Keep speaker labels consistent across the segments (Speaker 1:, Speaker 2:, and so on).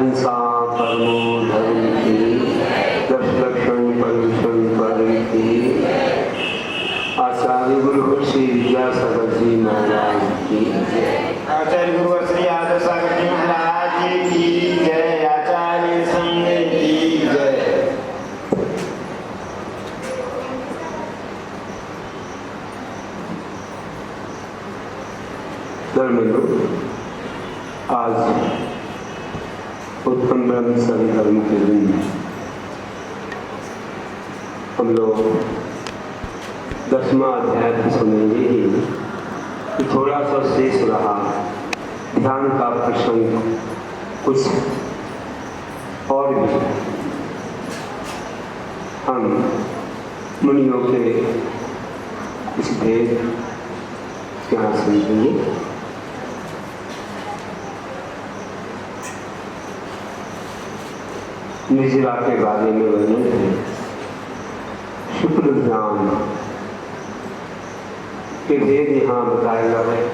Speaker 1: अहिंसा परमो धर्म की, 10 लक्षण पर्यूषण पर की। आचार्य गुरु श्री विद्यासागर जी महाराज की जय।
Speaker 2: आचार्य गुरु श्री आदर्शसागर जी महाराज की जय। आचार्य संघ की जय।
Speaker 1: धर्मेंद्र, आज उत्तम ब्रह्म सभी धर्म के दिन हम लोग 10वां अध्याय सुनेंगे ही कि थोड़ा सा शेष रहा ध्यान का प्रसंग, कुछ और भी हम मुनियों के कुछ भेद यहाँ समझेंगे। निजरा के बारे में वर्णन है, शुक्ल ध्यान के भेद यहाँ बताए जा रहे हैं।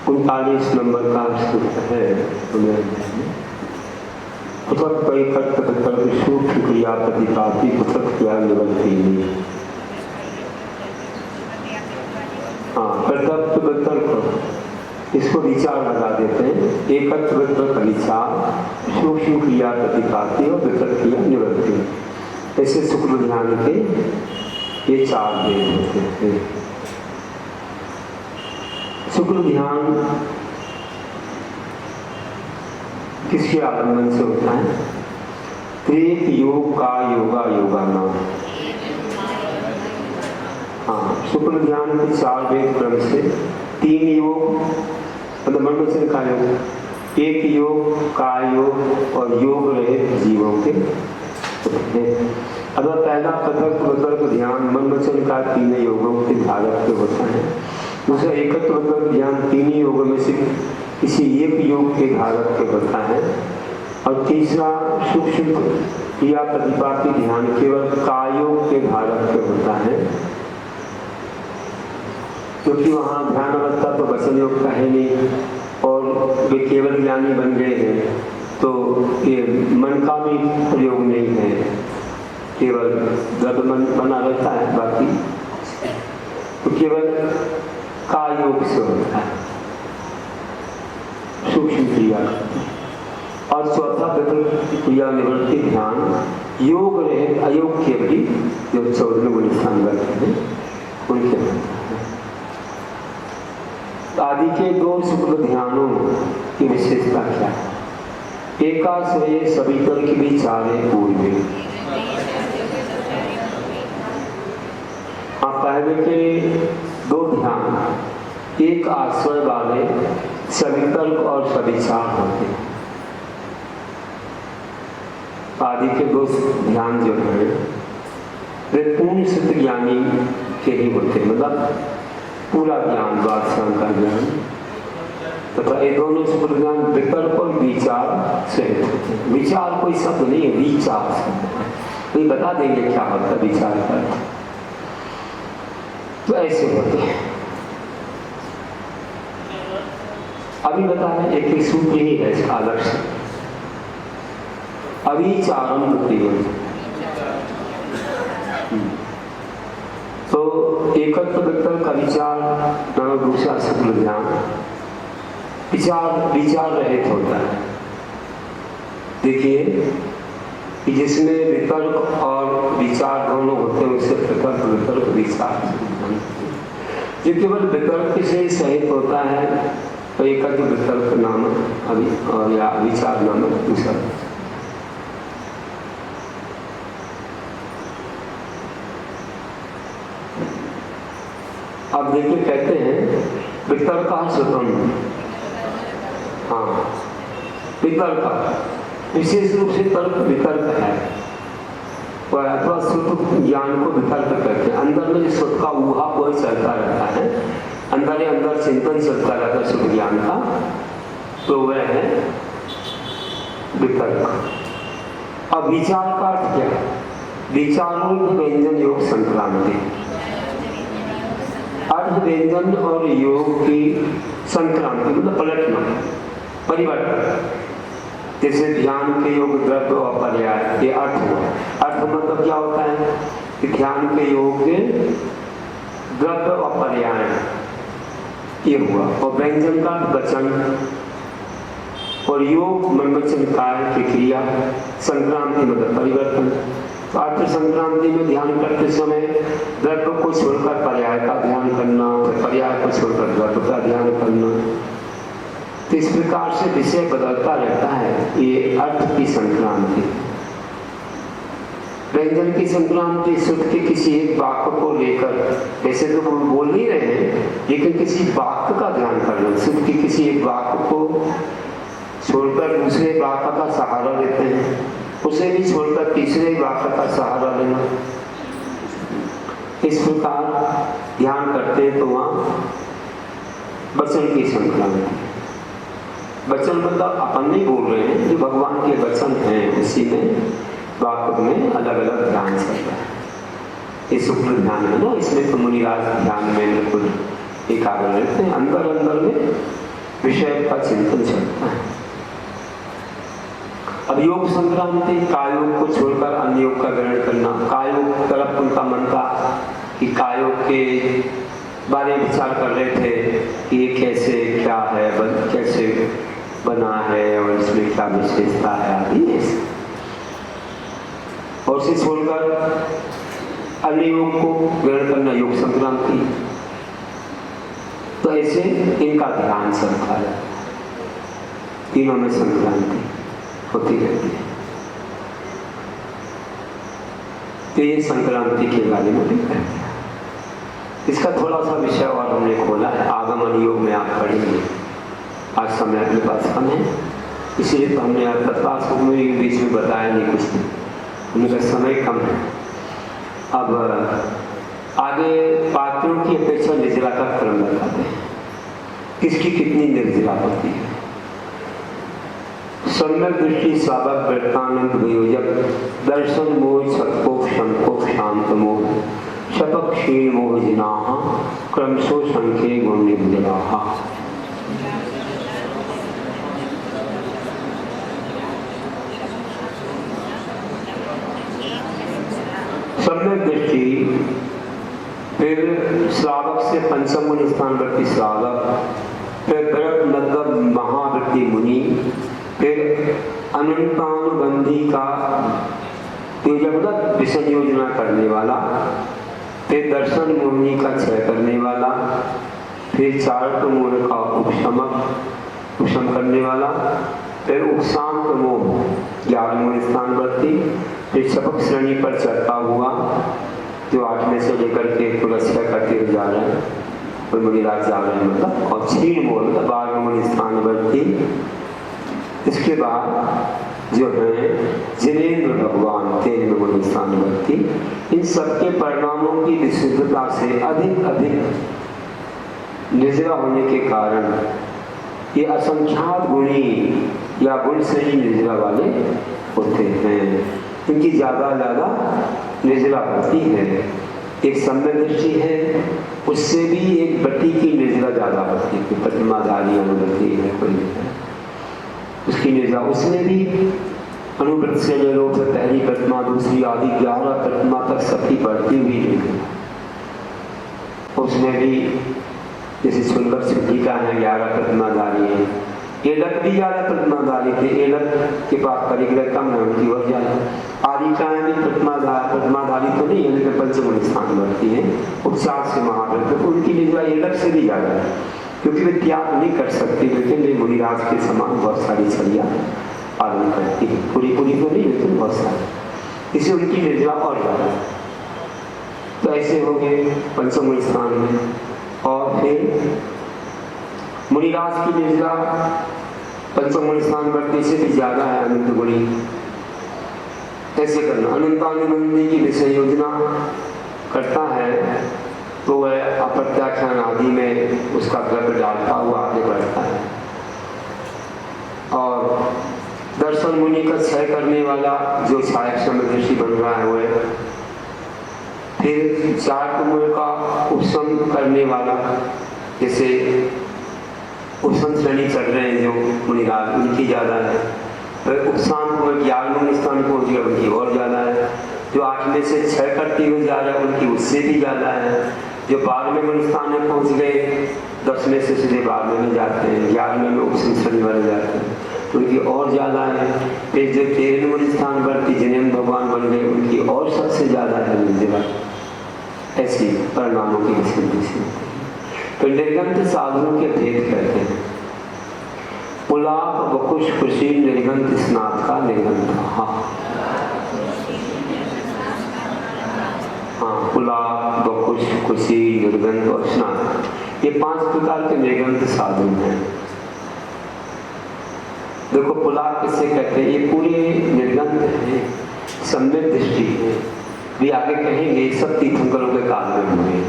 Speaker 1: उनतालीस नंबर का सूत्र है, पृथक परिकर्तक सूक्ष्म क्रिया प्रतिपाती पृथक क्रिया निवृत्ति नहीं। हाँ, कर्तव्य वितर्क इसको विचार लगा देते हैं। एकत्र वितर्क विचार, सूक्ष्म क्रिया प्रतिपाती और वितर्क क्रिया निवृत्ति, ऐसे शुक्ल ध्यान के ये 4 भेद होते हैं। शुक्ल ध्यान किसके आलम्बन से होता है? त्रिक योग का योगा योगा नाम। हाँ, शुक्ल ध्यान के 4 वेद क्रम से 3 योग मतलब मनोवचन का योग, 1 योग का योग और योग रहित जीवों के। अगर पहला पृथक वितर्क ध्यान मनोवचन का 3 योगों के धारक पे होता है, दूसरा एकत्र वितर्क ध्यान 3 योगों में से किसी एक योग के धारक पे होता है, और तीसरा सूक्ष्म क्रिया प्रतिपाती ध्यान केवल कायोग के धारक पे होता है, क्योंकि वहाँ ध्यान अवस्था तो वचन योग का है नहीं और वे केवल ज्ञानी बन गए हैं, तो ये मन का भी प्रयोग नहीं है, केवल द्रव्य मन बना रहता है, बाकी तो केवल कायोग से होता है सूक्ष्म क्रिया। और चौथा वितर्क क्रिया निवृत्ति ध्यान योग रहित अयोग के भी जो 14 गुण स्थान रखते हैं उनके होता है। आदि के 2 शुक्ल ध्यानों की विशेषता क्या है? एकाश्रय सवितर्क विचारे पूर्वे। पहले के 2 ध्यान एक आश्रय वाले सवितर्क और सविचार होते हैं। आदि के 2 ध्यान जो है वे पूर्ण सिद्ध ज्ञानी के ही होते हैं, मतलब पूरा ज्ञान, बादशाह का ज्ञान, तथा ये दोनों शुक्ल ज्ञान विकल्प और विचार सहित होते हैं। विचार कोई शब्द नहीं है, विचार तो ये बता देंगे क्या होता है विचार का। तो ऐसे होते हैं। अभी बता रहे एक एक सूत्र ही है इसका आदर्श। अविचारम तो एकत्र वितर्क विचार नामक दूसरा शुक्ल ध्यान विचार रहित होता है। देखिए कि जिसमें वितर्क और विचार दोनों होते हैं उसे प्रकल्प वितर्क विचार, जो केवल वितर्क से सहित होता है तो एकत्र वितर्क नामक और या विचार नामक दूसरा। अब देखिए कहते हैं वितर्क का स्वतंत्र, हाँ वितर्क विशेष रूप से तर्क वितर्क है, अथवा शुद्ध ज्ञान को वितर्क करते हैं। अंदर में जो शुद्ध का ऊहा कोई चलता रहता है, अंदर ही अंदर चिंतन चलता रहता है शुद्ध ज्ञान का, तो वह है वितर्क। अब विचार का अर्थ क्या है? विचारों व्यंजन योग संक्रांति, अर्थ व्यंजन और योग की संक्रांति मतलब पलटना, परिवर्तन। जैसे ध्यान के योग द्रव्य और पर्याय, ये अर्थ हुआ। अर्थ मतलब क्या होता है कि ध्यान के योग द्रव्य और पर्याय, ये हुआ। और व्यंजन का वचन, और योग मन वचन कार्य की क्रिया, संक्रांति मतलब परिवर्तन। तो अर्थ संक्रांति में ध्यान करते समय द्रव्य को छोड़कर पर्याय का ध्यान करना, पर्याय को छोड़कर द्रव्य का ध्यान करना। तो इस प्रकार से विषय बदलता रहता है। ये अर्थ की संक्रांति। व्यंजन की संक्रांति शुद्ध के किसी एक वाक्य को लेकर, वैसे तो हम बोल नहीं रहे हैं, लेकिन किसी वाक्य का ध्यान करना। शुद्ध के किसी एक वाक्य को छोड़कर दूसरे वाक्य का सहारा लेते हैं, उसे भी छोड़कर तीसरे वाक्य का सहारा लेना। इस प्रकार ध्यान करते हैं तो वहां वचन की संक्रांति। वचन मतलब अपन नहीं बोल रहे हैं, जो भगवान के वचन हैं उसी में वाक्य में अलग अलग ध्यान चलता है। ये शुक्ल ध्यान है ना, इसमें तो मुनिराज ध्यान में बिल्कुल एकाग्र रहते हैं। अंदर अंदर में विषय का चिंतन चलता है। अब योग संक्रांति, कायोग को छोड़कर अन्य योग का ग्रहण करना। कायोग तरफ उनका मन था कि कायोग के बारे में विचार कर रहे थे कि ये कैसे क्या है, कैसे बना है और इसमें क्या विशेषता है आदि। और उसे छोड़कर अन्य योग को ग्रहण करना, योग संक्रांति। तो ऐसे इनका ध्यान चलता है। तीनों में संक्रांति होती रहती है। तो ये संक्रांति के बारे में भी कहते हैं। इसका थोड़ा सा विषय और हमने खोला है, आगमन योग में आप पढ़ेंगे। आज समय अपने पास कम है, इसलिए तो हमने तत्वास में बीच में बताया नहीं कुछ नहीं, उनका समय कम है। अब आगे पात्रों की अपेक्षा निर्जला का क्रम बताते हैं, किसकी कितनी निर्जला होती है। सम्यक दृष्टि स्वाभक वृत्तानंद वियोजक दर्शन मोह सत्कोप शंकोप शांत मोह शपक क्षीण मोह जिनाह क्रमशो संख्ये गुण निर्जलाः। सम्यक दृष्टि, फिर श्रावक से पंचम मुनि स्थानवर्ती श्रावक, फिर भरत नद्व महावृत्ति मुनि, फिर अनंतानुबंधी का योजक विषय योजना करने वाला, फिर दर्शन मोहिनी का क्षय करने वाला, फिर चारक मोह का उपशम करने वाला, फिर उपशांत मोह 11वें स्थानवर्ती, फिर शपक श्रेणी पर चढ़ता हुआ जो 8वें से लेकर के पुरस्कार करते जा रहे हैं, कोई मुनिराज जा रहे हैं मतलब। और क्षीण मोह मतलब 12वें स्थानवर्ती। इसके बाद जो है जिनेन्द्र भगवान 13वें स्थानवर्ती। इन सबके परिणामों की विशुद्धता से अधिक निर्जला होने के कारण ये असंख्यात गुणी या गुण से ही निर्जला वाले होते हैं। इनकी ज्यादा निर्जला होती है। एक सम्यक दृष्टि है, उससे भी एक बट्टी की निर्जला ज्यादा होती है। प्रतिमाधारी अनुवृत्ति है कोई, उसकी निर्जला, उसमें भी अनुवृत्ति से ले लो, फिर पहली प्रतिमा, दूसरी आदि 11 प्रतिमा तक सबकी बढ़ती हुई निर्जला। उसमें भी जैसे सुंदर सिद्धि का है 11 प्रतिमाधारी है। एलक भी 11 प्रतिमाधारी थे, एलक के पास परिग्रह कम है, उनकी और ज्यादा। आदिकाएं भी प्रतिमाधारी तो नहीं है, लेकिन पंचम स्थान बढ़ती है। उपचार से महाव्रत, तो उनकी निर्जला एलक से भी ज्यादा है, क्योंकि वे त्याग नहीं कर सकती, लेकिन वे मुनिराज के समान बहुत सारी चर्या पालन करती है। पूरी तो नहीं, लेकिन बहुत सारी, इससे उनकी निर्जला और ज्यादा। तो ऐसे हो गए पंचम स्थान में। और फिर मुनिराज की निर्जला पंचम स्थान बढ़ती से भी ज्यादा है, अनंत गुणी। ऐसे करना, अनंतानुबंधी की विषय योजना करता है तो वह अप्रत्याख्यान आदि में उसका द्रव्य डालता हुआ आगे बढ़ता है। और दर्शन मुनि का क्षय करने वाला जो सहायक समदृष्टि बन रहा है वह, फिर 4 कमल का उपशम करने वाला, जैसे उपशम श्रेणी चढ़ रहे हैं जो मुनिराज, उनकी ज़्यादा है। फिर उपशांत कमल 11वें स्थान पहुँच गया, उनकी और ज़्यादा है। जो 8 में से 6 करती हुई जा रहा है, उनकी उससे भी ज़्यादा है। जो 12वें स्थान में पहुँच गए, 10 में से सीधे 12वें में जाते हैं, 11वें में उपशम श्रेणी वाले जाते हैं, उनकी और ज़्यादा है। फिर जो 13वें स्थान पर जिन्हें भगवान बन गए, उनकी और सबसे ज़्यादा है मंजिला। ऐसी परिणामों की विस्मृति से तो निर्गंत साधनों के भेद कहते हैं। पुलाप बकुश खुशी निर्गंत स्नात का निर्गंत। हाँ, पुलाप बकुश खुशी निर्गंत और स्नात, ये 5 प्रकार के निर्गंत साधन हैं। देखो पुलाप किससे कहते हैं? ये पूरे निर्गंत है, सम्यक दृष्टि है। भी आगे कहेंगे सब तीर्थंकरों के काल में हुए।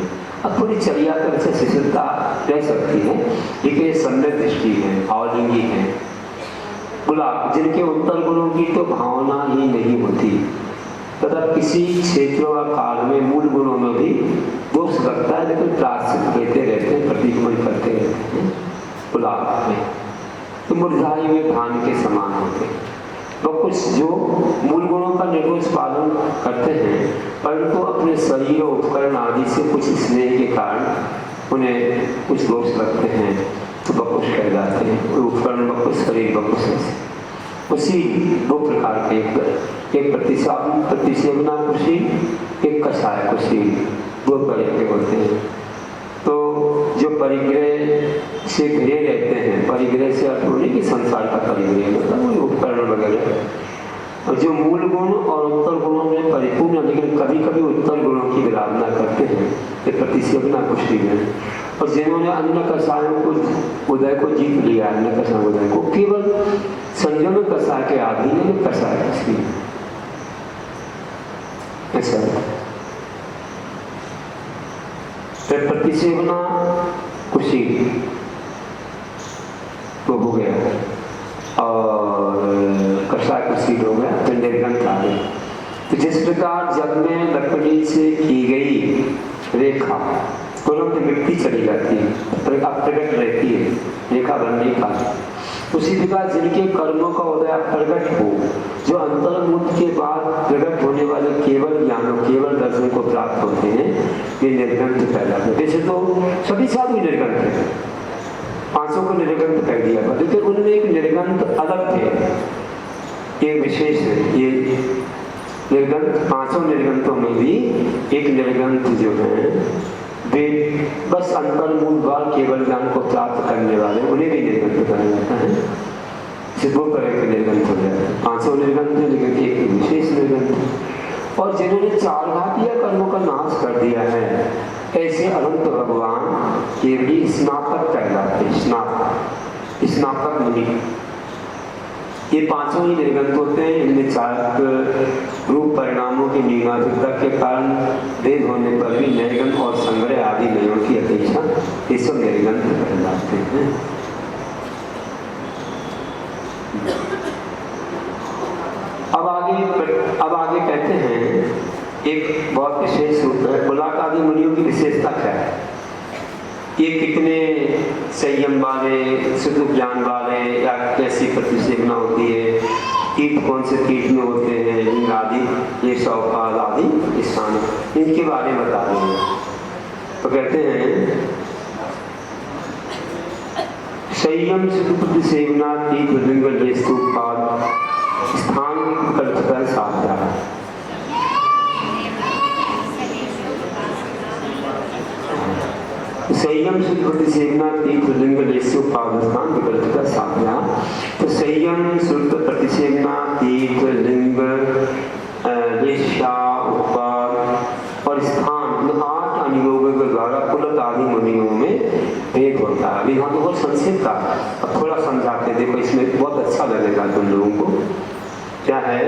Speaker 1: अब पूरी चर्या पर से शिथिलता रह सकती है, लेकिन ये सम्यक दृष्टि है, अवलिंगी है। पुलाप जिनके उत्तर गुणों की तो भावना ही नहीं होती, तथा किसी क्षेत्र व काल में मूल गुणों में भी दोष लगता है, लेकिन प्राश्चित लेते रहते हैं, प्रतिक्रमण करते रहते हैं। पुलाप में तो मुरझाए हुए धान के समान होते हैं। तो कुछ जो मूल गुणों का निर्दोष पालन करते हैं, परंतु अपने शरीर और उपकरण आदि से कुछ स्नेह के कारण उन्हें कुछ दोष लगते हैं, तो बकुश कह जाते हैं। उपकरण बकुश, शरीर बकुश। उसी 2 प्रकार के, एक प्रतिसेवना खुशी, एक कषाय खुशी, 2 तरह के होते हैं। तो जो परिग्रह से घिरे रहते हैं, परिग्रह से अर्थ होने की संसार का परिग्रह मतलब उपकरण वगैरह, और जो मूल गुण और उत्तर गुणों में परिपूर्ण, लेकिन कभी कभी उत्तर गुणों की विराधना करते हैं, ये प्रतिसेवना खुशी में। और जिन्होंने अन्य कषायों को उदय को जीत लिया, अन्य कषाय उदय को केवल संयम कषाय के आधीन में कषाय खुशी ऐसा। फिर प्रतिसेवना खुशी वो हो गया और कषाय खुशी हो गया, फिर निर्गंत आ गया। तो जिस प्रकार जब में लकड़ी से की गई रेखा तुरंत मिट्टी चली जाती है, प्रकट रहती है, रेखा बनने का, उसी प्रकार जिनके कर्मों का उदय प्रकट हो, जो अंतर्मुख के बाद प्रकट होने वाले केवल ज्ञानों, केवल दर्शन को प्राप्त होते हैं, ये निर्गंत कहलाते हैं। वैसे तो सभी साधु निर्गंत है, 500 को निर्गंत कह दिया, लेकिन उनमें एक निर्गंत अलग थे, एक विशेष है। ये निर्गंत 500 निर्गंतों में भी एक निर्गंत जो है वे बस अंतर्मूल द्वार केवल ज्ञान को प्राप्त करने वाले, उन्हें भी निर्गंत कहा जाता है। इसे 2 तरह के निर्गंत हो जाते हैं, 500 निर्गंत है, लेकिन एक विशेष निर्गंत। और जिन्होंने 4 घातीय कर्मों का नाश कर दिया है, ऐसे अनंत भगवान केवली स्नातक कहलाते, स्नातक मुनि। ये 500 ही निर्गंत होते हैं। इनमें 4 रूप परिणामों की न्यूनाधिकता के कारण भेद होने पर भी निर्गंत और संग्रह आदि नयों की अपेक्षा ये सब निर्गंत कहलाते हैं। अब आगे कहते हैं एक बहुत विशेष रूप है। पुलाक आदि मुनियों की विशेषता क्या है? ये कितने संयम वाले, शुद्ध ज्ञान वाले, या कैसी प्रतिसेवना होती है, तीर्थ कौन से तीर्थ में होते हैं, लिंग आदि, ये सौपाल आदि स्थान, इनके बारे में बता रहे हैं। तो कहते हैं संयम शुद्ध प्रतिसेवना तीर्थ लिंग स्तूपाद स्थान कल्पता साध्या। संयम शुद्ध प्रतिसेवना तीर्थ लिंग लेस्योपादस्थान विकल्पिता साध्या। तो संयम शुद्ध प्रतिसेवना तीर्थ लिंग लेस्या उत्पाद और स्थान, 8 अनुयोगों के द्वारा पुलक आदि मुनियों में भेद होता है। अभी हम तो बहुत संक्षिप्त था, अब थोड़ा समझाते, देखो इसमें बहुत अच्छा लगेगा तुम लोगों को। क्या है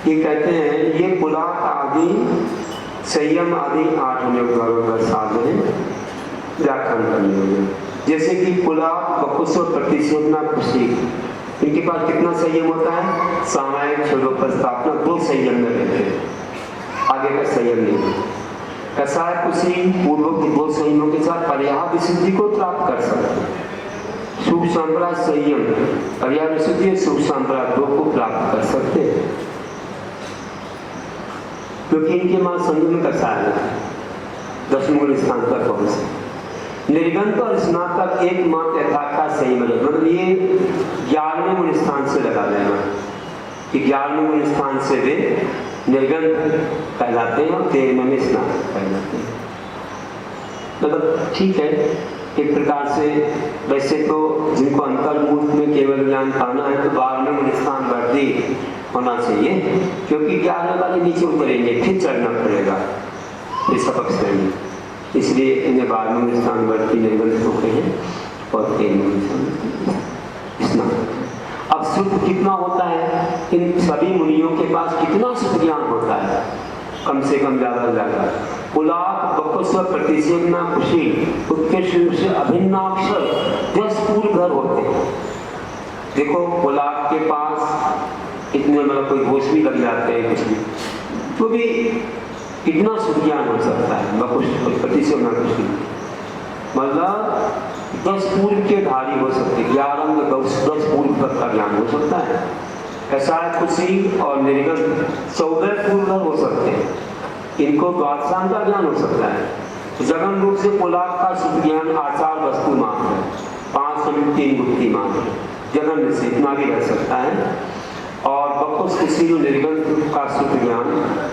Speaker 1: ये कहते हैं, ये पुलाक आदि संयम आदि 8 अनुयोग का साधन है व्याख्यान करने होंगे। जैसे कि पुलाक बकुश और प्रतिसेवना खुशी, इनके पास कितना संयम होता है? सामायिक क्षोभोपस्थापना 2 संयम में रहते हैं। आगे का संयम नहीं होता। कसाय कुशी पूर्वक दो संयमों के साथ पर्याप्त विशुद्धि को प्राप्त कर सकते हैं। शुभ संप्रदाय संयम पर्याप्त विशुद्धि शुभ संप्रदाय दो को प्राप्त कर सकते हैं, क्योंकि इनके मां संयम कसाय दशम स्थान पर पहुंचे। निर्गंत और स्नातक एकमात्र यथार्थ संयम है, मतलब ये 11वें स्थान से लगा लेना कि 11वें स्थान से वे निर्गंत कहलाते हैं और 13वें स्नातक कहलाते हैं। मतलब ठीक है, एक प्रकार से वैसे तो जिनको अंतर्मुख में केवल ज्ञान पाना है तो 12वें स्थान वर्दी होना चाहिए, क्योंकि 11वें वाले नीचे उतरेंगे फिर चढ़ना पड़ेगा इस सबक श्रेणी, इसलिए इन्हें 12वें स्थान वर्दी निर्गंत होते हैं और 13वें स्नातक। अब शुद्ध कितना होता है, इन सभी मुनियों के पास कितना शुद्ध ज्ञान होता है, कम से कम ज्यादा से ज्यादा पुलाक बकस्व प्रतिसेवना कुशील उत्कृष्ट रूप से अभिन्नाक्षर 10 पूर्व घर होते हैं। देखो पुलाक के पास इतने मतलब कोई घोष भी लग जाते हैं कुछ भी, तो भी कितना शुद्ध ज्ञान हो सकता है। बकुश प्रतिसेवना कुशील मतलब 10 पूर्व के धारी हो सकते, 10 पूर्व तक का ज्ञान हो सकता है। कसाय कुशी और निर्गंत 14 पूर्व हो सकते हैं, इनको द्वादशांग का ज्ञान हो सकता है। जगन रूप से पुलाक का शुद्ध ज्ञान आचार वस्तु मात्र है, 5 समित 3 गुप्ती मात्र, जगन में से इतना भी रह सकता है। और बकुश कुशी निर्गंत का शुद्ध ज्ञान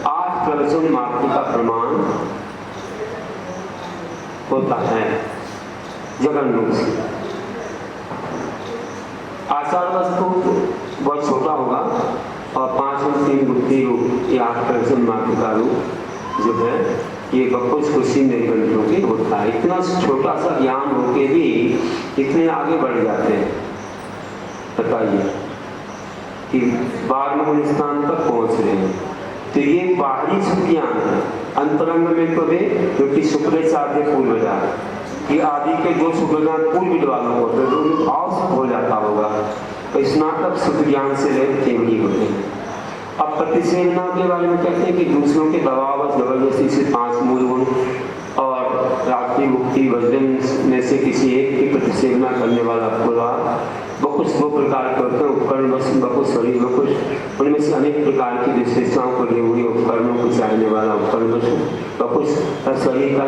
Speaker 1: 8 प्रवचन मात्र का प्रमाण होता है जगन रूप से। आचार वस्तु बहुत छोटा होगा और 5 और 3 बुद्धि रूप ये 8 प्रवचन मात्र का रूप जो है ये बकुश कुशी निर्गंत होके होता है। इतना छोटा सा ज्ञान होके भी इतने आगे बढ़ जाते हैं, बताइए कि 12वें स्थान तक पहुंच रहे हैं। तो ये बाहरी शुद्ध ज्ञान है। अंतरंग में तो वे क्योंकि शुक्र साध्य पूर्वजा ये आदि के जो शुक्रज्ञान पूर्व विद्वानों होते हैं तो उन्हें भाव से हो जाता होगा, तो स्नातक शुद्ध ज्ञान से रहित केवल ही होते हैं। अब प्रतिसेवना के बारे में कहते हैं कि दूसरों के दबाव जबरदस्ती से 5 मूल गुण और रात्रि मुक्ति वज्रन में से किसी एक की प्रतिसेवना करने वाला पूरा बकुश 2 प्रकार के होते हैं, उपकरण बकुश शरीर बकुश, उनमें से अनेक प्रकार की विशेषताओं को लिए हुए उपकरणों को चाहने वाला उपकरण बकुश शरीर का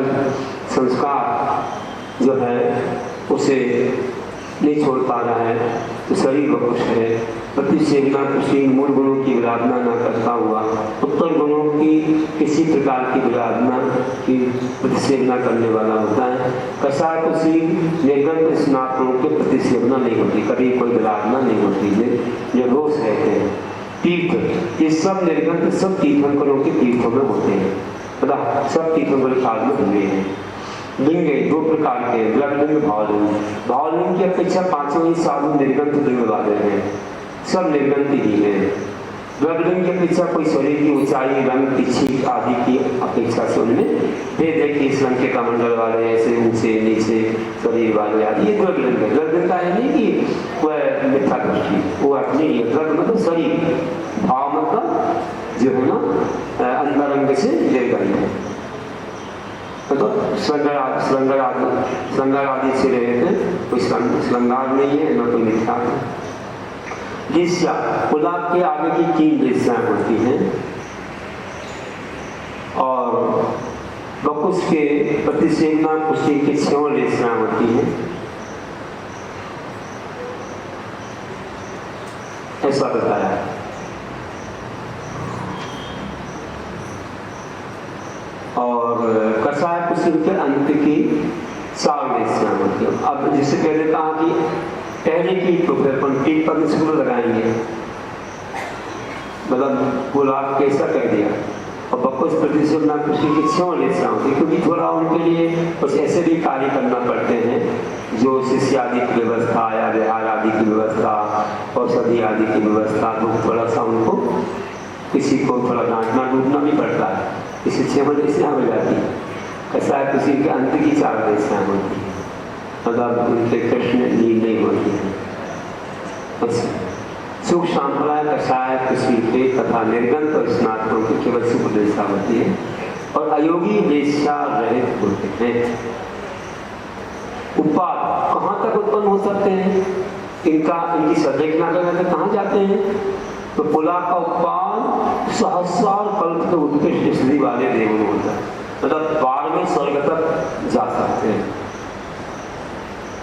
Speaker 1: संस्कार जो है उसे नहीं छोड़ पा रहा है तो शरीर बकुश है। प्रतिसेवना कुशी मूल गुणों की विराधना न करता हुआ उत्तर गुणों की किसी प्रकार की विराधना की प्रतिसेवना करने वाला होता है। कसाय कुशी निर्गंत स्नातकों के प्रतिसेवना नहीं होती, कभी कोई विराधना नहीं होती, जो रोज रहते हैं। तीर्थ ये सब निर्गंत सब तीर्थंकरों के तीर्थों में होते हैं, मतलब सब तीर्थंकर काल में हुए हैं। लिंग 2 प्रकार के, द्रव्यलिंग भावलिंग। भावलिंग की अपेक्षा 5 ही साधु निर्गंत लिंग वाले हैं, सब निर्गंत ही है। द्रव्यलिंग की अपेक्षा कोई शरीर की ऊंचाई रंग तिछी आदि की अपेक्षा से उनमें भेद है कि इस रंग के कमंडल वाले ऐसे ऊंचे नीचे शरीर वाले आदि, ये द्रव्यलिंग है। द्रव्यलिंग का है नहीं कि वह मिथ्या दृष्टि, वो अपनी द्रव्य मतलब शरीर, भाव मतलब जो है ना अंतरंग से निर्गंत है, मतलब श्रृंगार आदि से रहते कोई श्रृंगार नहीं है न कोई मिथ्या है। दृश्या पुलाक के आगे की 3 दृश्याएं होती हैं और बकुश के प्रतिसेवना कुशी की 6 दृश्याएं होती हैं, ऐसा बताया। और कसाय कुशी के अंत की 4 दृश्यां होती हैं। अब जिससे पहले कहा कि पहले की तो फिर पंक्ति पर शुरू लगाएंगे, मतलब पुलाक कैसा कर दिया। और बकुश प्रतिसेवना कुशी की 6 दृश्यां होती, क्योंकि थोड़ा उनके लिए कुछ ऐसे भी कार्य करना पड़ते हैं जो शिष्य आदि की व्यवस्था या विहार आदि की व्यवस्था, औषधि आदि की व्यवस्था, तो थोड़ा सा उनको किसी को थोड़ा डांटना डूटना भी पड़ता है, इसी 6 दृश्यां हो जाती है। कसाय कुशी के अंत की 4 दृश्यां होती है, मतलब उनके कृष्ण लीन नहीं होती है। सुख सांप्रदाय कषाय कुशीले तथा निर्गंत और स्नातकों की केवल सुखदेशा होती है और अयोगी वेश्या रहित होते हैं। उपाद कहाँ तक उत्पन्न हो सकते हैं, इनकी संरचना करने कहाँ जाते हैं, तो पुला का उत्पाद सहस्रार कल्प के उत्कृष्ट स्थिति वाले देव में होता है, मतलब 12वें स्वर्ग तक जा सकते हैं।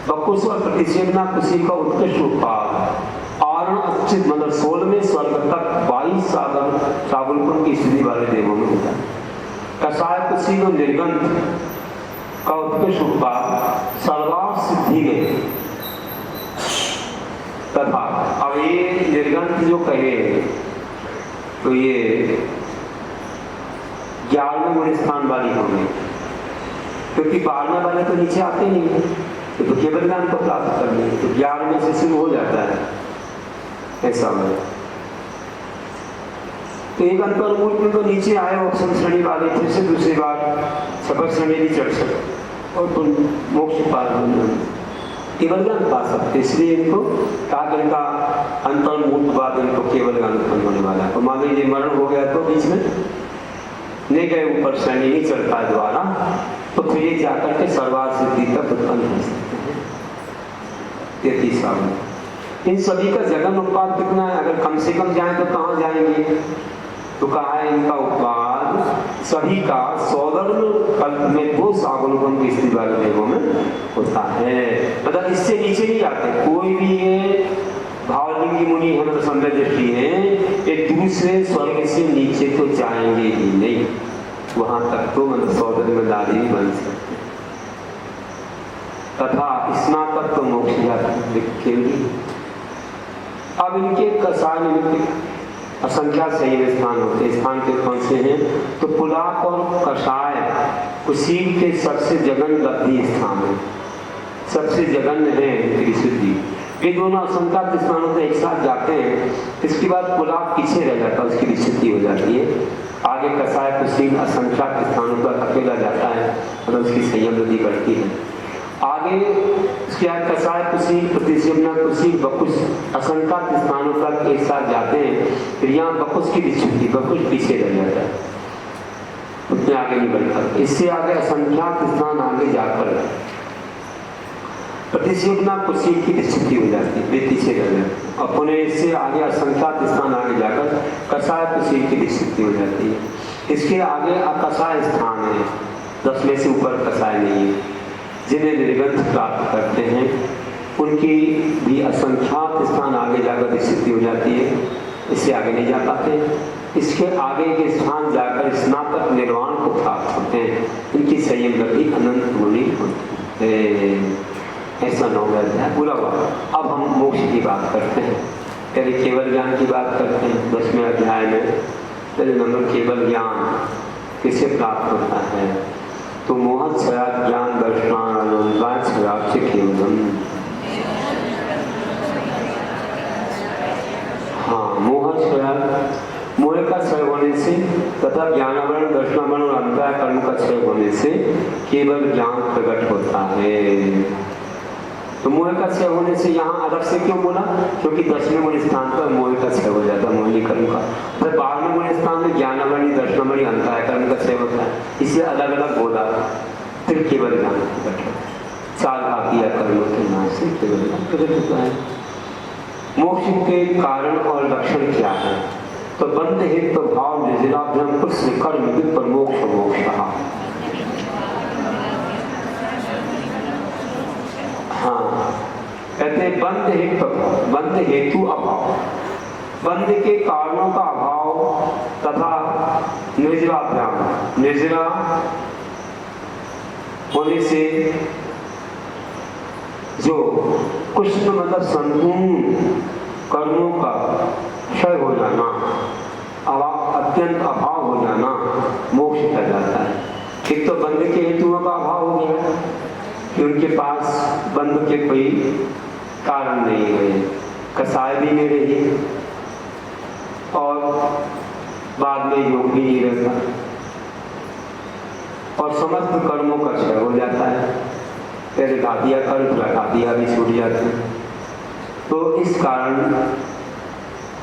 Speaker 1: बकुश और प्रतिषेधना कुशी का उत्कृष्ट उत्पाद आरण अच्छित मतलब 16वें स्वर्ग तक 22 सागर साबुलपुर की स्थिति वाले देवों में होता है। कषाय कुशी को निर्गंध का उत्कृष्ट उत्पाद सर्वार्थ सिद्धि में तथा अब ये निर्गंध जो कहे तो ये 11वें गुण स्थान वाली होंगे, क्योंकि 12वें वाले तो नीचे आते नहीं है, तो केवल ज्ञान को प्राप्त करनी है, तो 11वें से शुरू हो जाता है ऐसा है। तो एक अंतर्मूल में तो नीचे आए ऑप्शन श्रेणी वाले, फिर से दूसरी बार सफल श्रेणी भी चढ़ सकते और तुम मोक्ष पा केवल ज्ञान पा सकते, इसलिए इनको कहा इनका अंतर्मूल बाद इनको केवल ज्ञान उत्पन्न होने वाला है। तो मान लीजिए मरण हो गया तो बीच में नहीं गए ऊपर श्रेणी नहीं चढ़ पाए द्वारा, तो फिर ये जाकर के सर्वार्थ सिद्धि तक उत्पन्न हो सकते हैं। 33 साल इन सभी का जगन उत्पाद कितना है, अगर कम से कम जाए तो कहाँ जाएंगे, तो कहा है इनका उत्पाद सभी का 14वें कल्प में 2 सागुलगुण की स्थिति वाले देवों में होता है, मतलब इससे नीचे नहीं जाते। कोई भी ये भावलिंगी मुनि है मतलब संजय दृष्टि है, एक दूसरे स्वर्ग से नीचे तो जाएंगे ही नहीं, वहां तक तो मतलब 14 में दादी भी बन सकते तथा स्नातक तो मोक्ष जाते। अब इनके कषाय निमित्त असंख्या सही स्थान होते हैं, स्थान के कौन से हैं, तो पुलाक और कषाय उसी के सबसे जगन लब्धि स्थान है, सबसे जगन है त्रिशुद्धि। ये दोनों असंख्यात स्थानों से एक साथ जाते हैं, इसके बाद पुलाक पीछे रह जाता है, उसकी विशुद्धि हो जाती है। आगे कषाय कुशील असंख्यात स्थानों पर अकेला जाता है, मतलब उसकी संयम वृद्धि बढ़ती है। आगे उसके बाद कषाय कुशील प्रतिसेवना कुशील बकुश असंख्यात स्थानों तक एक साथ जाते हैं, फिर यहाँ बकुश की विशुद्धि, बकुश पीछे रह जाता है, उतने आगे नहीं बढ़ता। इससे आगे असंख्यात स्थान आगे जाकर प्रतिसेवना कुशील की विशुद्धि हो जाती है, वे पीछे रह जाते हैं, और पुनः इससे आगे असंख्यात स्थान आगे जाकर कषाय कुशील की विशुद्धि हो जाती है। इसके आगे अकषाय स्थान है, 10 में से ऊपर कषाय नहीं है, जिन्हें निर्गंध प्राप्त करते हैं उनकी भी असंख्यात स्थान आगे जाकर विशुद्धि हो जाती है, इससे आगे नहीं जा पाते। इसके आगे के स्थान जाकर स्नातक निर्वाण को प्राप्त होते हैं, इनकी संयम गति अनंत होनी होती है। ऐसा 9वां अध्याय पूरा हुआ। अब हम मोक्ष की बात करते हैं, पहले केवल ज्ञान की बात करते हैं। 10वें अध्याय में पहले नंबर केवल ज्ञान किसे प्राप्त होता है, तो मोह क्षयात् ज्ञान दर्शनानंदाय क्षयात् से केवलम। हाँ, मोह क्षयात् मोह का क्षय होने से तथा ज्ञानावरण दर्शनावरण और अंतराय कर्म का क्षय होने से केवल ज्ञान प्रकट होता है। तो मोह का क्षय होने से यहाँ अलग से क्यों बोला, क्योंकि 10वें गुण स्थान पर मोह का क्षय हो जाता है, मोहनी कर्म का। फिर 12वें गुण स्थान में ज्ञानावरणी दर्शनावरणी अंतराय कर्म का क्षय होता है, इसे अलग अलग बोला। फिर केवल ज्ञान प्रकट होता है, 4 आकिया कर्मों के नाम से केवल ज्ञान प्रकट होता है। मोक्ष के कारण और लक्षण क्या है, तो बंध हेतु भाव निर्जलाभ्याम कृष्ण कर्म विपर मोक्ष मोक्ष कहा। हाँ, कहते बंध हेतु अभाव, बंध हेतु अभाव, बंध के कारणों का अभाव तथा निर्जलाभ्याम, निर्जला होने से जो कृष्ण मतलब संपूर्ण कर्मों का क्षय हो जाना, अत्यंत अभाव हो जाना मोक्ष कर जाता है। एक तो बंध के हेतुओं का अभाव हो गया कि उनके पास बंध के कोई कारण नहीं है, कसाय भी नहीं रही और बाद में योग भी नहीं रहता और समस्त कर्मों का क्षय हो जाता है। पहले घातिया कर्म घातिया भी छूट जाते हैं। तो इस कारण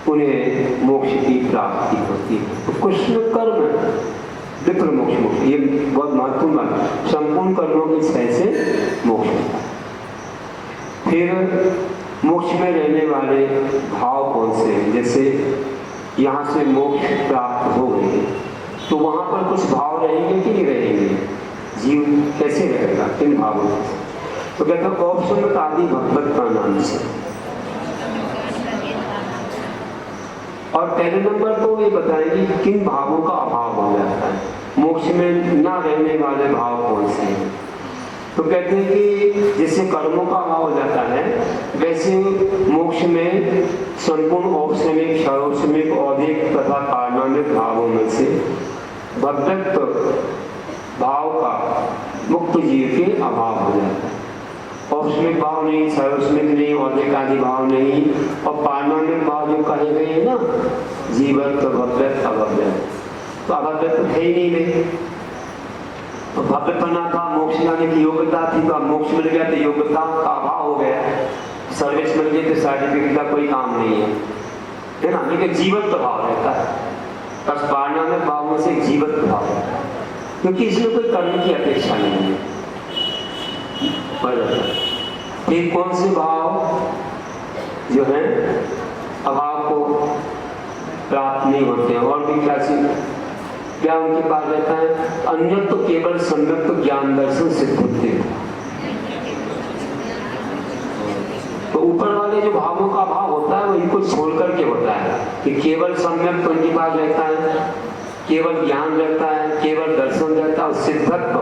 Speaker 1: उन्हें मोक्ष की प्राप्ति होती है। तो कृष्ण कर्म विप्र मोक्ष, मोक्ष ये बहुत महत्वपूर्ण बात है। संपूर्ण कर्मों के क्षय से मोक्ष होता है। फिर मोक्ष में रहने वाले भाव कौन से हैं? जैसे यहाँ से मोक्ष प्राप्त हो गए तो वहाँ पर कुछ भाव रहेंगे कि नहीं रहेंगे? जीव कैसे रहेगा, किन भावों से? तो कहते हैं औपसम्मत आदि भगवत का नाम से। और पहले नंबर तो ये बताएंगे कि किन भावों का अभाव हो जाता है, मोक्ष में ना रहने वाले भाव कौन से हैं। तो कहते हैं कि जैसे कर्मों का अभाव हो जाता है, वैसे मोक्ष में संपूर्ण औपसमिक, क्षरोपसमिक, औधिक तथा पारमाणिक भावों में से भगवत्व भाव का मुक्त जीव के अभाव हो जाता है। औपसमिक भाव नहीं, क्षरोपसमिक नहीं, औधिक आदि भाव नहीं, और पारमाणिक भाव जो कहे गए हैं ना, जीवत्व, भगवत्व, अभव्यत्व, तो अभव्यत्व है ही नहीं। तो भव्यपना था, मोक्ष जाने की योग्यता थी, तो अब मोक्ष मिल गया तो योग्यता का अभाव हो गया। सर्विस मिल गई तो सर्टिफिकेट का कोई काम नहीं है ना। लेकिन जीवत्व भाव रहता है, बस पारमाणिक भाव में से जीवत्व भाव रहता है, क्योंकि इसमें कोई कर्म की अपेक्षा नहीं है। फिर कौन से भाव जो है अभाव को प्राप्त नहीं होते हैं? और भी क्या उनके पास रहता है? अन्य तो केवल सम्यक ज्ञान दर्शन सिद्ध होते हैं। तो ऊपर वाले जो भावों का अभाव होता है वो इनको छोड़ करके होता है कि केवल सम्यक तो उनके पास रहता है, केवल ज्ञान रहता है, केवल दर्शन रहता है, सिद्धत्व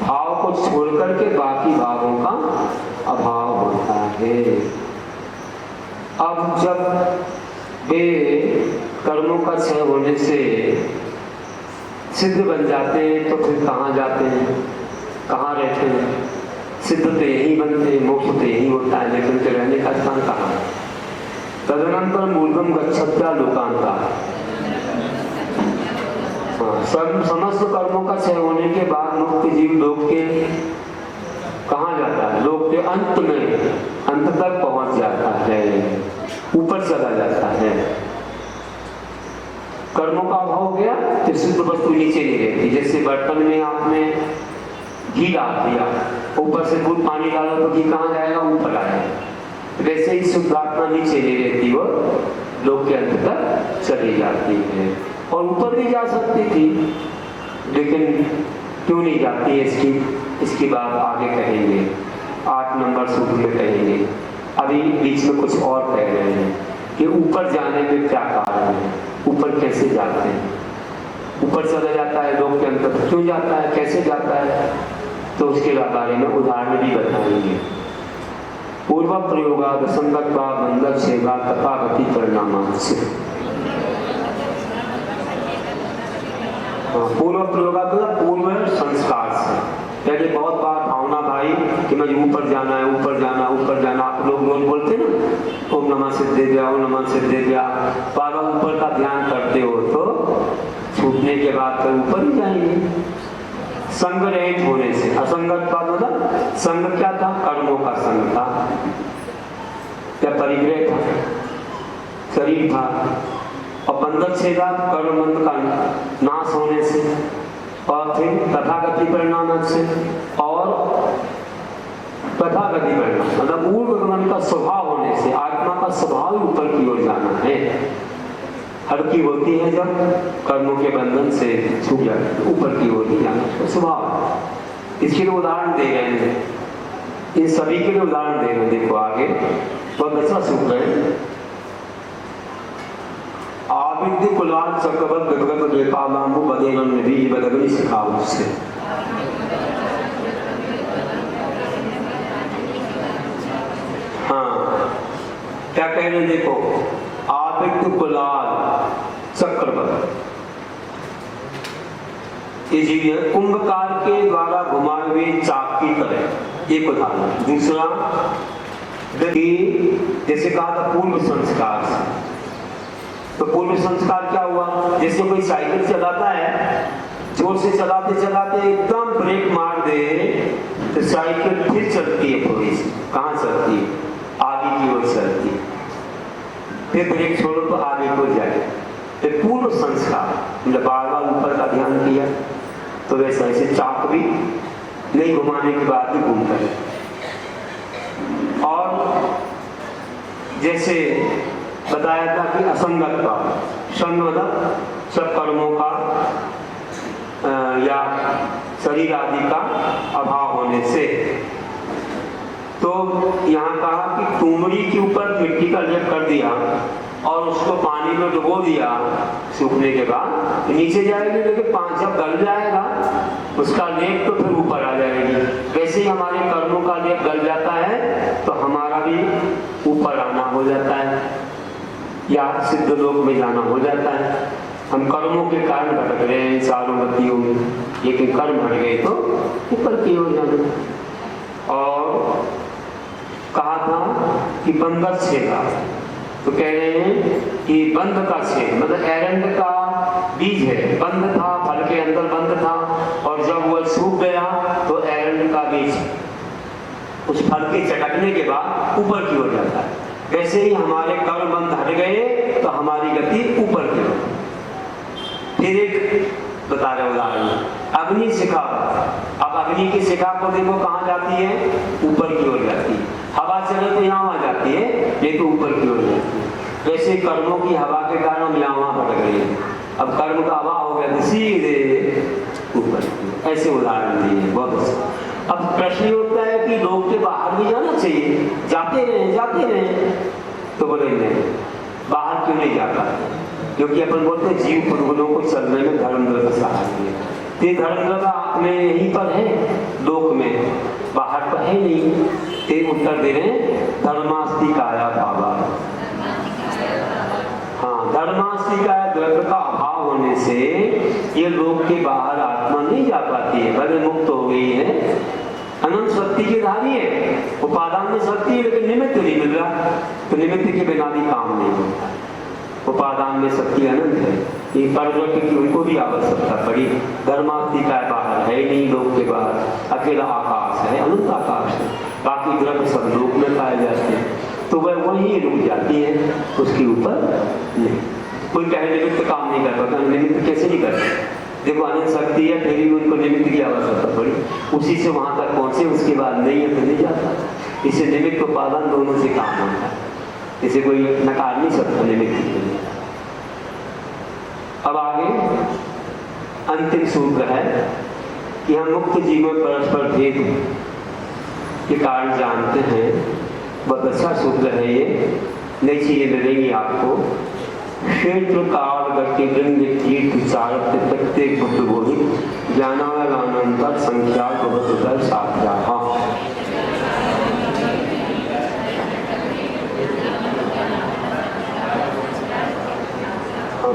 Speaker 1: भाव को छोड़ करके बाकी भावों का अभाव होता है। अब जब वे कर्मों का क्षय होने से सिद्ध बन जाते हैं तो फिर कहाँ जाते हैं, कहाँ रहते हैं? सिद्ध तो यही बनते हैं, मोक्ष तो यही होता है, लेकिन तो रहने का स्थान कहाँ है? तदनंतर मूलगम गच्छत्या लोकांता। समस्त कर्मों का क्षय होने के बाद मुक्त जीव लोक के कहाँ जाता है? लोक के अंत में, अंत तक पहुंच जाता है, ऊपर चला जाता है। कर्मों का अभाव हो गया तो सिद्ध वस्तु नीचे नहीं रहती। जैसे बर्तन में आपने घी डाल दिया, ऊपर से दूध पानी डालो तो घी कहाँ जाएगा? ऊपर आएगा। वैसे ही शुद्ध आत्मा नीचे नहीं रहती, वो लोक के अंत तक चली जाती है। और ऊपर भी जा सकती थी, लेकिन क्यों नहीं जाती है? इसकी बात आगे कहेंगे, 8 नंबर सूत्र में कहेंगे। अभी बीच में कुछ और कह रहे हैं कि ऊपर जाने में क्या कारण है, ऊपर कैसे जाते हैं? ऊपर चला जाता है लोक के अंतर, क्यों जाता है, कैसे जाता है? तो उसके बारे में उदाहरण भी बताएंगे। पूर्व प्रयोगा संगत्वा बंधक सेवा तथागति परिणाम से। पूर्व प्रयोगा तो पूर्व संस्कार से। पहले बहुत बार भावना भाई कि मुझे ऊपर जाना है, ऊपर जाना, ऊपर जाना। आप लोग रोज बोलते ना, ओम नमः सिद्धेभ्यः, ओम नमः सिद्धेभ्यः। बार बार ऊपर का ध्यान करते हो तो छूटने के बाद तो ऊपर ही जाएंगे। संग रहित होने से, असंगत का मतलब संग क्या था? कर्मों का संग था या परिग्रह था, शरीर था। और बंधक छेदा कर्मबंध का नाश होने से, और फिर तथागति परिणाम से, और तथागति परिणाम मतलब ऊर्ध्वगमन का स्वभाव होने से। आत्मा का स्वभाव ऊपर की ओर जाना है, हल्की होती है जब कर्मों के बंधन से छूट जाती है, ऊपर की ओर ही जाना स्वभाव। इसके लिए उदाहरण दे रहे हैं, इन सभी के लिए उदाहरण दे रहे हैं। देखो आगे बहुत अच्छा सूत्र है। आविद्य कुलाल चक्रवत गदगद वेपालांबु बदेवन निधि बदगनी सिखाओ से। हाँ क्या कह रहे हैं? देखो आविद्य कुलाल चक्रवत, ये जीव है कुंभकार के द्वारा घुमाए हुए चाक की तरह, एक उदाहरण। दूसरा जैसे कहा था पूर्व संस्कार से, तो पूर्व संस्कार क्या हुआ? जैसे कोई साइकिल चलाता है, जोर से चलाते चलाते एकदम ब्रेक मार दे तो साइकिल फिर चलती है थोड़ी सी। कहाँ चलती है? आगे की ओर चलती है। फिर ब्रेक छोड़ो तो आगे को जाए, फिर पूर्ण संस्कार, मतलब बार बार ऊपर का ध्यान किया तो वैसा ऐसे चाक भी नहीं घुमाने के बाद भी घूमता है। और जैसे बताया था कि असंगत का संग मतलब सब कर्मों का या शरीर आदि का अभाव होने से, तो यहाँ कहा कि तुमड़ी के ऊपर मिट्टी का लेप कर दिया और उसको पानी में डुबो दिया, सूखने के बाद नीचे जाएगी, लेकिन जब गल जाएगा उसका लेप तो फिर ऊपर आ जाएगी। वैसे ही हमारे कर्मों का लेप गल जाता है तो हमारा भी ऊपर आना हो जाता है या सिद्ध लोक में जाना हो जाता है। हम कर्मों के कारण भटक रहे हैं चारों गतियों में, लेकिन कर्म हट गए तो ऊपर की ओर जाना। और कहा था कि बंदर छेदा, तो कह रहे हैं कि बंध का छेद मतलब एरंड का बीज है, बंध था, फल के अंदर बंध था और जब वह सूख गया तो एरंड का बीज उस फल के चटकने के बाद ऊपर की ओर जाता है। वैसे ही हमारे कर्म बंध हट गए तो हमारी गति ऊपर की ओर। फिर एक बता रहे उदाहरण, अग्नि शिखा। अब अग्नि की शिखा को देखो कहाँ जाती है, ऊपर की ओर जाती है। हवा चले तो यहाँ आ जाती है, ये तो ऊपर की ओर जाती है। वैसे कर्मों की हवा के कारण हम यहाँ वहाँ भटक रहे हैं। अब कर्म का हवा हो गया तो सीधे ऊपर। ऐसे उदाहरण दिए बहुत अच्छा। अब प्रश्न होता है कि लोग के बाहर भी जाना चाहिए, जाते रहे, तो बोले नहीं, बाहर क्यों नहीं जाता? क्योंकि अपन बोलते हैं जीव पुरुषों को चलने में धर्मद्र का सहारा है। ये धर्मद्र अपने यहीं पर है लोक में, बाहर पर है नहीं। ते उत्तर दे रहे धर्मास्ति काया बाबा। हाँ, धर्मास्ति काया द्रव्य का अभाव होने से ये लोक के बाहर आत्मा नहीं जा पाती है, भले मुक्त हो गई है, अनंत शक्ति की धारी है, उपादान में शक्ति है लेकिन निमित्त नहीं मिल रहा, तो निमित्त के बिना भी काम नहीं होता। उपादान में शक्ति अनंत है, ये परवृत्ति की उनको भी आवश्यकता पड़ी। धर्मास्ति का बाहर है नहीं, लोक के बाहर अकेला आकाश है, अनंत आकाश है, बाकी द्रव्य सब लोक में पाए जाते हैं, तो वह वहीं रुक जाती है, उसके ऊपर नहीं। कोई कहे निमित्त काम नहीं कर पाता, निमित्त कैसे नहीं करते? देखो अनंत शक्ति है, फिर भी उनको निमित्त की आवश्यकता पड़ी, उसी से वहां तक पहुंचे, उसके बाद नहीं है तो नहीं जाता। इसे निमित्त उपादान दोनों से काम होता है, इसे कोई नकार नहीं सकता निमित्त के लिए। अब आगे अंतिम सूत्र है कि हम मुक्त जीवन परस्पर भेद के कारण जानते हैं। बहुत अच्छा सूत्र है ये, नई चीजें मिलेंगी आपको। क्षेत्र काल गति लिंग तीर्थ चारक प्रत्येक बुद्ध बोधित ज्ञानानंतर संख्या बहुत साध्या।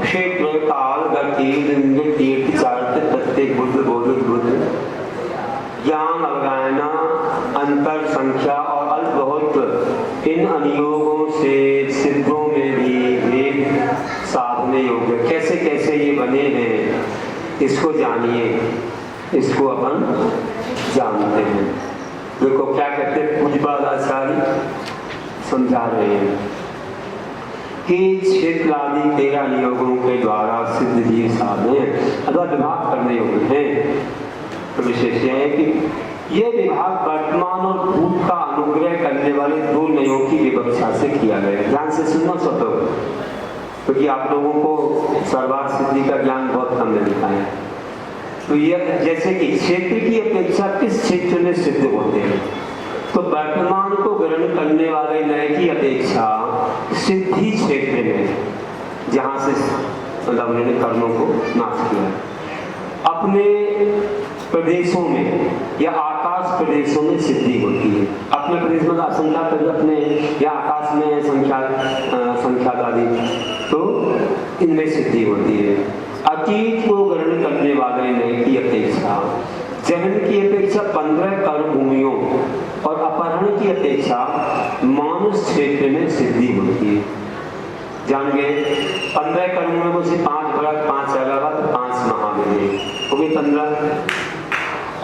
Speaker 1: क्षेत्र काल गति लिंग तीर्थ चारक प्रत्येक बुद्ध बोधित बुद्ध ज्ञान अवगायना अंतर संख्या और अल्प बहुत इन अनुयोगों से सिद्धों में भी भेद साधने योग्य। कैसे कैसे ये बने हैं इसको जानिए, इसको अपन जानते हैं। देखो क्या कहते हैं पूज्यपाद आचार्य समझा रहे हैं कि क्षेत्र आदि 13 नियोगों के द्वारा सिद्ध जीव साधने अथवा विभाग करने योग्य हैं। तो विशेष यह है कि ये विभाग वर्तमान और भूत का अनुग्रह करने वाले 2 नयों की विवक्षा से किया गया। ध्यान से सुनना सब लोग, क्योंकि आप लोगों को सर्वार्थ सिद्धि का ज्ञान बहुत कम मिलता है। तो ये जैसे कि क्षेत्र की अपेक्षा किस क्षेत्र में सिद्ध होते हैं, तो वर्तमान को ग्रहण करने वाले नए की अपेक्षा सिद्धि क्षेत्र में, जहां से मतलब उन्होंने कर्मों को नाश किया, अपने प्रदेशों में या आकाश प्रदेशों में सिद्धि होती है। अपने प्रदेश में असंख्या अपने या आकाश में संख्या आदि, तो इनमें सिद्धि होती है। अतीत को ग्रहण करने वाले नए की अपेक्षा जन्म की अपेक्षा 15 कर्म भूमियों और अपहरण की अपेक्षा मानुष क्षेत्र में सिद्धि होती है। जान गए 15 कर्मों में से 5 भरत 5 अगवत 5 महावीर हो गए 15।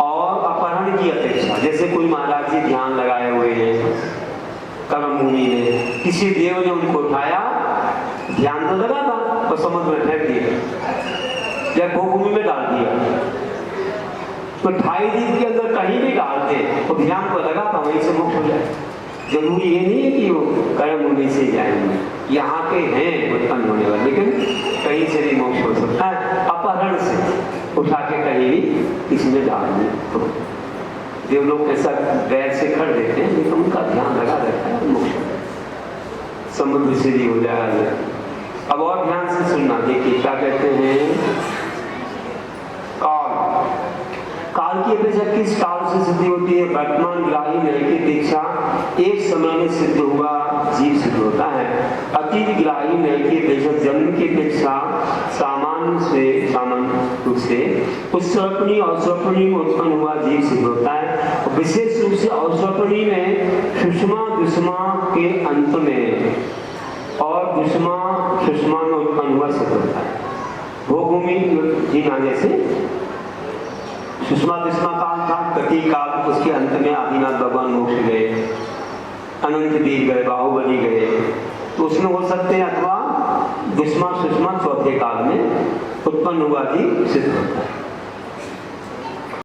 Speaker 1: और अपहरण की अपेक्षा जैसे कोई महाराज जी ध्यान लगाए हुए हैं कर्म भूमि में, किसी देव ने उनको उठाया ध्यान तो लगा था तो समुद्र में फेंक दिया या भूमि में डाल दिया। तो 2.5 दिन के अंदर कहीं भी डाल दे तो ध्यान तो लगा था, वहीं से मुक्त हो जाए। जरूरी ये नहीं है कि वो कर्म भूमि से जाएंगे, यहाँ के हैं उत्पन्न होने वाले, लेकिन कहीं से भी मोक्ष हो सकता है। अपहरण से उठा के कहीं भी किसी में डाल दिए तो देव लोग कैसा बैर से कर देते हैं, लेकिन उनका ध्यान लगा रहता है, मोक्ष समुद्र से भी हो जाए। अब और ध्यान से सुनना, देखिए क्या कहते हैं। काल की अपेक्षा किस काल से सिद्धि होती है? वर्तमान ग्राही नए की अपेक्षा एक समय में सिद्ध हुआ जीव सिद्ध होता है। अतीत ग्राही नए की अपेक्षा जन्म की अपेक्षा सामान्य रूप से उस स्वप्नी और स्वप्नी में उत्पन्न हुआ जीव सिद्ध होता है। विशेष रूप से अवस्वप्नी में सुषमा दुष्मा के अंत में और सुषमा में उत्पन्न हुआ सिद्ध होता है। भोगभूमि जी आने से सुषमा दुष्मा काल था, गति काल, उसके अंत में आदिनाथ भगवान मोक्ष गए, अनंत देव गए, बाहुबली गए, तो उसमें हो सकते हैं। अथवा दुष्मा सुषमा चौथे काल में उत्पन्न हुआ जी सिद्ध होता है।